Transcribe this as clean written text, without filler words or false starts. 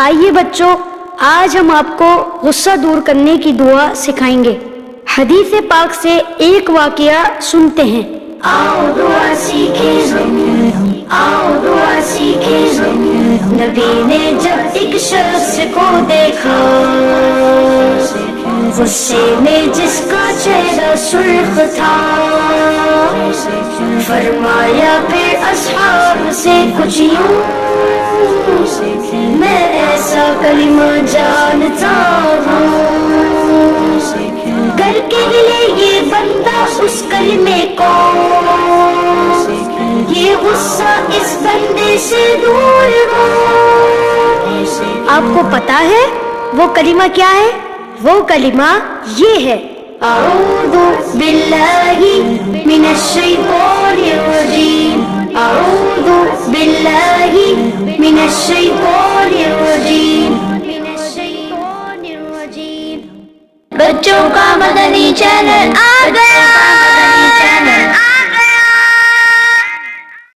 آئیے بچوں، آج ہم آپ کو غصہ دور کرنے کی دعا سکھائیں گے۔ حدیث پاک سے ایک واقعہ سنتے ہیں۔ آؤ دعا سیکھیں ہم، آؤ دعا سیکھیں ہم، نبی نے جب ایک شخص کو دیکھا، غصے میں جس کا چہرہ سرخ تھا، فرمایا پھر اصحاب سے کچھ یوں، میں ایسا کلمہ جانتا ہوں، کر کے ملے یہ بندہ اس کلمے کو، یہ غصہ اس بندے سے دور ہو۔ آپ کو پتا ہے وہ کلمہ کیا ہے؟ وہ کلمہ یہ ہے، اعوذ باللہ من الشیطان الرجیم، اعوذ باللہ من الشیطان الرجیم۔ بچوں کا مدنی چینل آ گیا۔